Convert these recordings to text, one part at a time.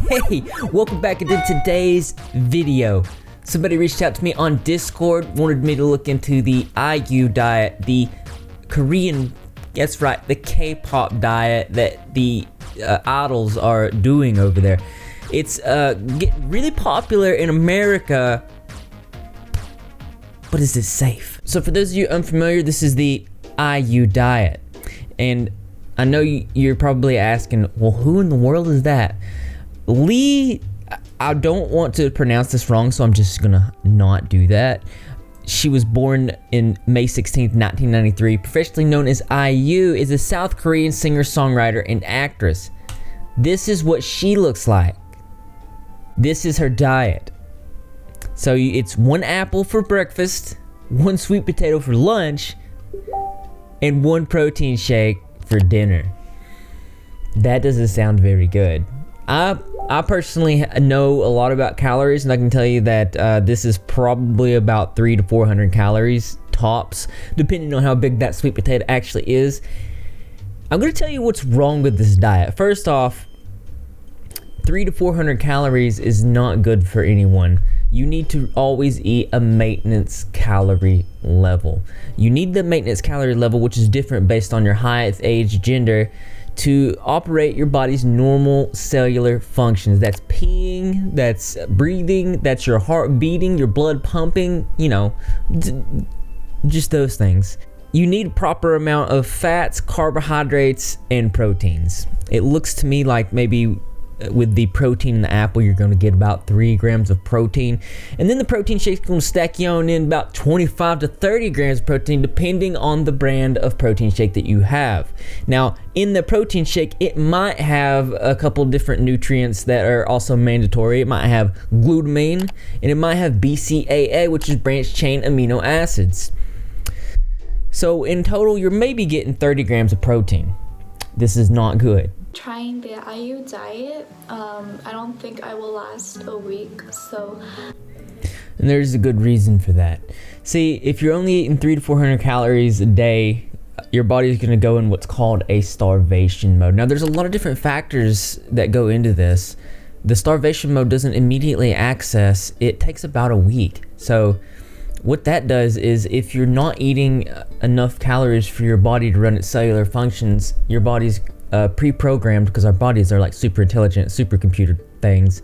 Hey, welcome back into today's video. Somebody reached out to me on Discord, wanted me to look into the IU diet, the Korean, that's right, the K-pop diet that the idols are doing over there. It's getting really popular in America, but is it safe? So for those of you unfamiliar, this is the IU diet. And I know you're probably asking, well, who in the world is that? Lee, I don't want to pronounce this wrong, so I'm just gonna not do that. She was born in May 16th, 1993, professionally known as IU, is a South Korean singer-songwriter and actress. This is what she looks like. This is her diet. So it's 1 apple for breakfast, 1 sweet potato for lunch, and 1 protein shake for dinner. That doesn't sound very good. I personally know a lot about calories, and I can tell you that this is probably about 300 to 400 calories tops, depending on how big that sweet potato actually is. I'm going to tell you what's wrong with this diet. First off, 300 to 400 calories is not good for anyone. You need to always eat a maintenance calorie level. You need the maintenance calorie level, which is different based on your height, age, gender, to operate your body's normal cellular functions. That's peeing, that's breathing, that's your heart beating, your blood pumping, you know, just those things. You need a proper amount of fats, carbohydrates, and proteins. It looks to me like maybe with the protein in the apple, you're going to get about 3 grams of protein. And then the protein shake's going to stack you on in about 25 to 30 grams of protein, depending on the brand of protein shake that you have. Now, in the protein shake, it might have a couple different nutrients that are also mandatory. It might have glutamine, and it might have BCAA, which is branched chain amino acids. So in total, you're maybe getting 30 grams of protein. This is not good. Trying the IU diet, I don't think I will last a week, so. And there's a good reason for that. See, if you're only eating 300 to 400 calories a day, your body's going to go in what's called a starvation mode. Now, there's a lot of different factors that go into this. The starvation mode doesn't immediately access. It takes about a week. So what that does is if you're not eating enough calories for your body to run its cellular functions, your body's pre-programmed, because our bodies are like super intelligent supercomputer things.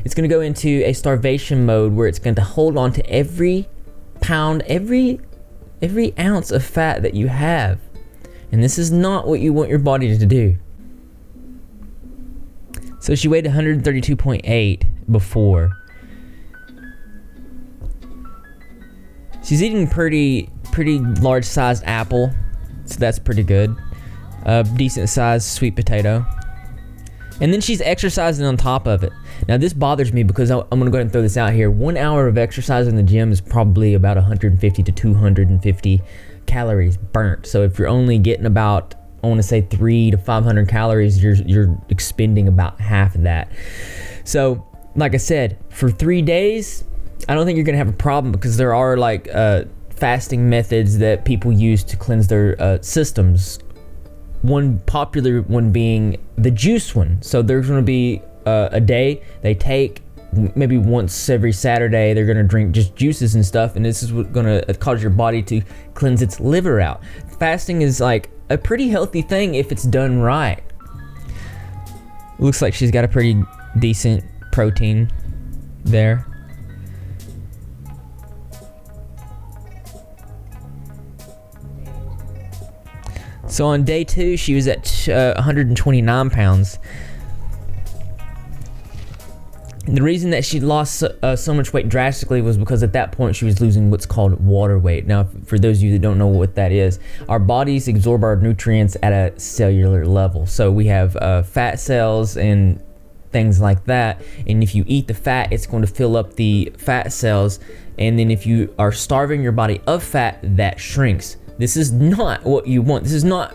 It's going to go into a starvation mode where it's going to hold on to every pound, every ounce of fat that you have. And this is not what you want your body to do. So she weighed 132.8 before. She's eating pretty large sized apple, so that's pretty good. Decent sized sweet potato. And then she's exercising on top of it. Now this bothers me because I'm gonna go ahead and throw this out here. 1 hour of exercise in the gym is probably about 150 to 250 calories burnt. So if you're only getting about, I want to say 300 to 500 calories, you're expending about half of that. So like I said, for 3 days, I don't think you're gonna have a problem, because there are like fasting methods that people use to cleanse their systems. One popular one being the juice one. So there's going to be a day they take, maybe once every Saturday, they're going to drink just juices and stuff, and this is what's going to cause your body to cleanse its liver out. Fasting is like a pretty healthy thing if it's done right. Looks like she's got a pretty decent protein there. So on day 2, she was at 129 pounds. And the reason that she lost so much weight drastically was because at that point she was losing what's called water weight. Now, for those of you that don't know what that is, our bodies absorb our nutrients at a cellular level. So we have fat cells and things like that. And if you eat the fat, it's going to fill up the fat cells. And then if you are starving your body of fat, that shrinks. This is not what you want. This is not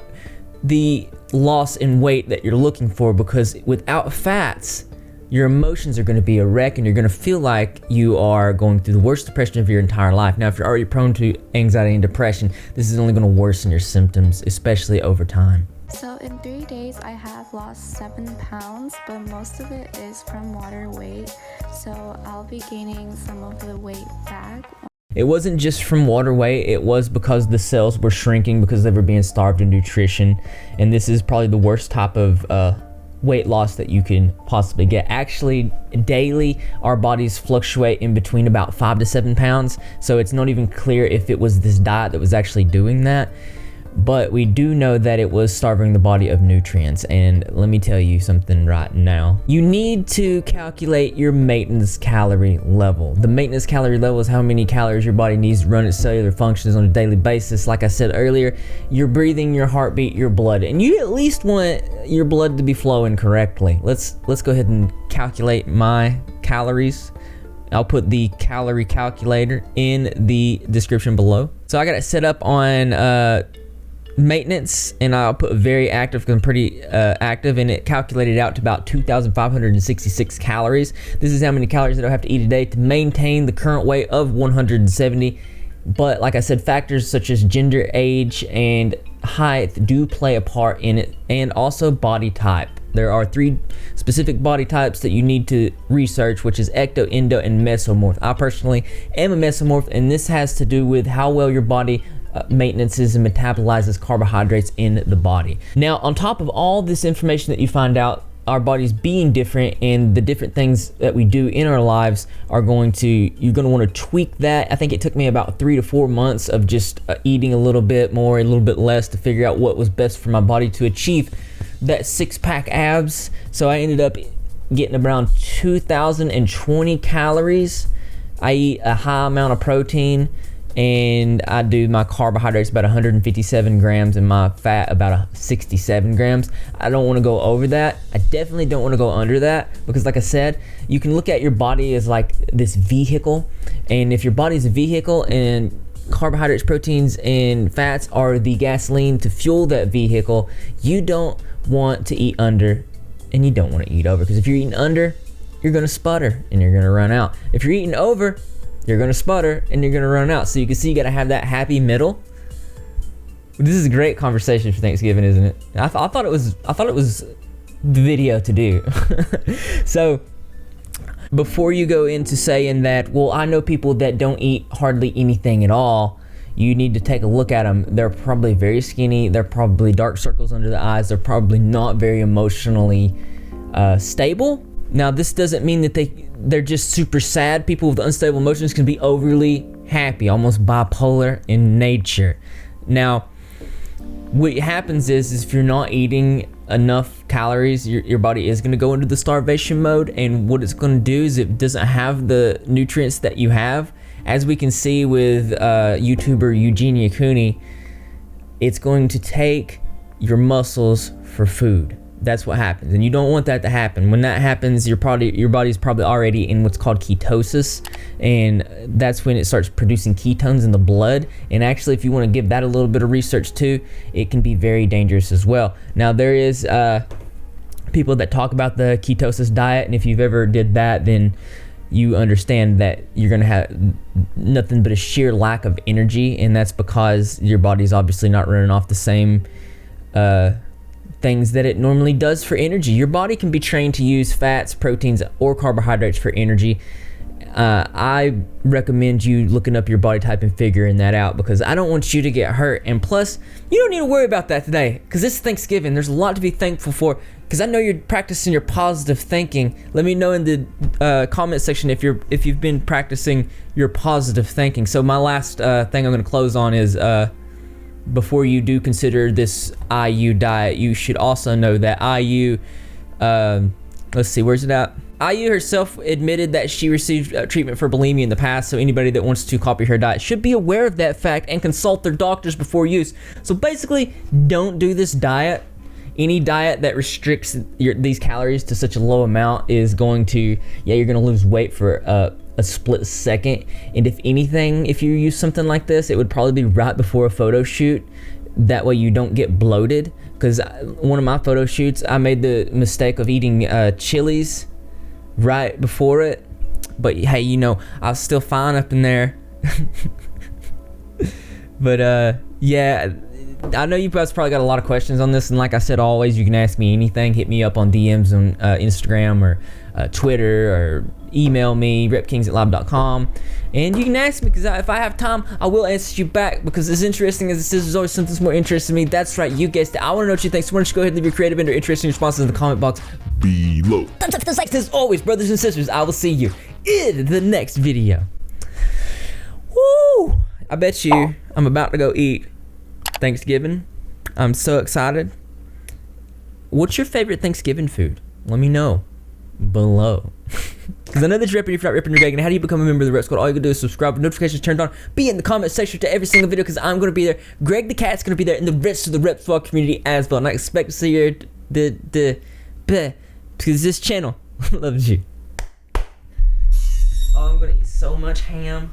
the loss in weight that you're looking for, because without fats, your emotions are going to be a wreck, and you're going to feel like you are going through the worst depression of your entire life. Now, if you're already prone to anxiety and depression, this is only going to worsen your symptoms, especially over time. So in 3 days, I have lost 7 pounds, but most of it is from water weight. So I'll be gaining some of the weight back. It wasn't just from water weight, it was because the cells were shrinking because they were being starved of nutrition. And this is probably the worst type of weight loss that you can possibly get. Actually, daily, our bodies fluctuate in between about 5 to 7 pounds. So it's not even clear if it was this diet that was actually doing that. But we do know that it was starving the body of nutrients. And let me tell you something right now. You need to calculate your maintenance calorie level. The maintenance calorie level is how many calories your body needs to run its cellular functions on a daily basis. Like I said earlier, your breathing, your heartbeat, your blood. And you at least want your blood to be flowing correctly. Let's go ahead and calculate my calories. I'll put the calorie calculator in the description below. So I got it set up on maintenance, and I'll put very active because I'm pretty active, and it calculated out to about 2,566 calories. This is how many calories that I have to eat a day to maintain the current weight of 170. But like I said, factors such as gender, age, and height do play a part in it, and also body type. There are 3 specific body types that you need to research, which is ecto, endo, and mesomorph. I personally am a mesomorph, and this has to do with how well your body maintenances and metabolizes carbohydrates in the body. Now, on top of all this information that you find out, our bodies being different and the different things that we do in our lives you're going to want to tweak that. I think it took me about 3 to 4 months of just eating a little bit more, a little bit less to figure out what was best for my body to achieve that 6-pack abs. So I ended up getting around 2,020 calories. I eat a high amount of protein, and I do my carbohydrates about 157 grams and my fat about 67 grams. I don't want to go over that. I definitely don't want to go under that, because like I said, you can look at your body as like this vehicle, and if your body's a vehicle and carbohydrates, proteins, and fats are the gasoline to fuel that vehicle, you don't want to eat under and you don't want to eat over, because if you're eating under, you're going to sputter and you're going to run out. If you're eating over, you're gonna sputter and you're gonna run out. So you can see you gotta have that happy middle. This is a great conversation for Thanksgiving, isn't it? I thought it was the video to do. So before you go into saying that, well, I know people that don't eat hardly anything at all, you need to take a look at them. They're probably very skinny. They're probably dark circles under the eyes. They're probably not very emotionally stable. Now, this doesn't mean that they're just super sad. People with unstable emotions can be overly happy, almost bipolar in nature. Now, what happens is if you're not eating enough calories, your body is going to go into the starvation mode, and what it's going to do is it doesn't have the nutrients that you have. As we can see with YouTuber Eugenia Cooney, it's going to take your muscles for food. That's what happens, and you don't want that to happen. When that happens, your body's probably already in what's called ketosis, and that's when it starts producing ketones in the blood. And actually, if you want to give that a little bit of research too, it can be very dangerous as well. Now, there is people that talk about the ketosis diet, and if you've ever did that, then you understand that you're going to have nothing but a sheer lack of energy, and that's because your body's obviously not running off the same things that it normally does for energy. Your body can be trained to use fats, proteins, or carbohydrates for energy. I recommend you looking up your body type and figuring that out, because I don't want you to get hurt. And plus, you don't need to worry about that today, because it's Thanksgiving. There's a lot to be thankful for, because I know you're practicing your positive thinking. Let me know in the comment section if you've been practicing your positive thinking. So my last thing I'm going to close on is before you do consider this IU diet, you should also know that IU, let's see, where's it at? IU herself admitted that she received treatment for bulimia in the past, so anybody that wants to copy her diet should be aware of that fact and consult their doctors before use. So basically, don't do this diet. Any diet that restricts these calories to such a low amount is going to, you're going to lose weight for a split second. And if anything, if you use something like this, it would probably be right before a photo shoot. That way you don't get bloated. Because one of my photo shoots, I made the mistake of eating chilies right before it. But hey, I was still fine up in there. But Yeah, I know you guys probably got a lot of questions on this, and like I said, always you can ask me anything. Hit me up on DMs on Instagram or Twitter, or email me repkings@live.com, and you can ask me, because if I have time, I will answer you back, because as interesting as this is, there's always something more interesting to me. That's right, you guessed it. I want to know what you think, so why don't you go ahead and leave your creative and or interesting responses in the comment box below. Thumbs up, those likes. As always, brothers and sisters, I will see you in the next video. Woo! I bet you I'm about to go eat Thanksgiving. I'm so excited. What's your favorite Thanksgiving food? Let me know below. Because I know that you're repping if you're not repping your bag. And how do you become a member of the Rep Squad? All you gotta do is subscribe with notifications turned on. Be in the comment section to every single video, because I'm gonna be there. Greg the Cat's gonna be there, and the rest of the Rep Squad community as well. And I expect to see you because this channel loves you. Oh, I'm gonna eat so much ham.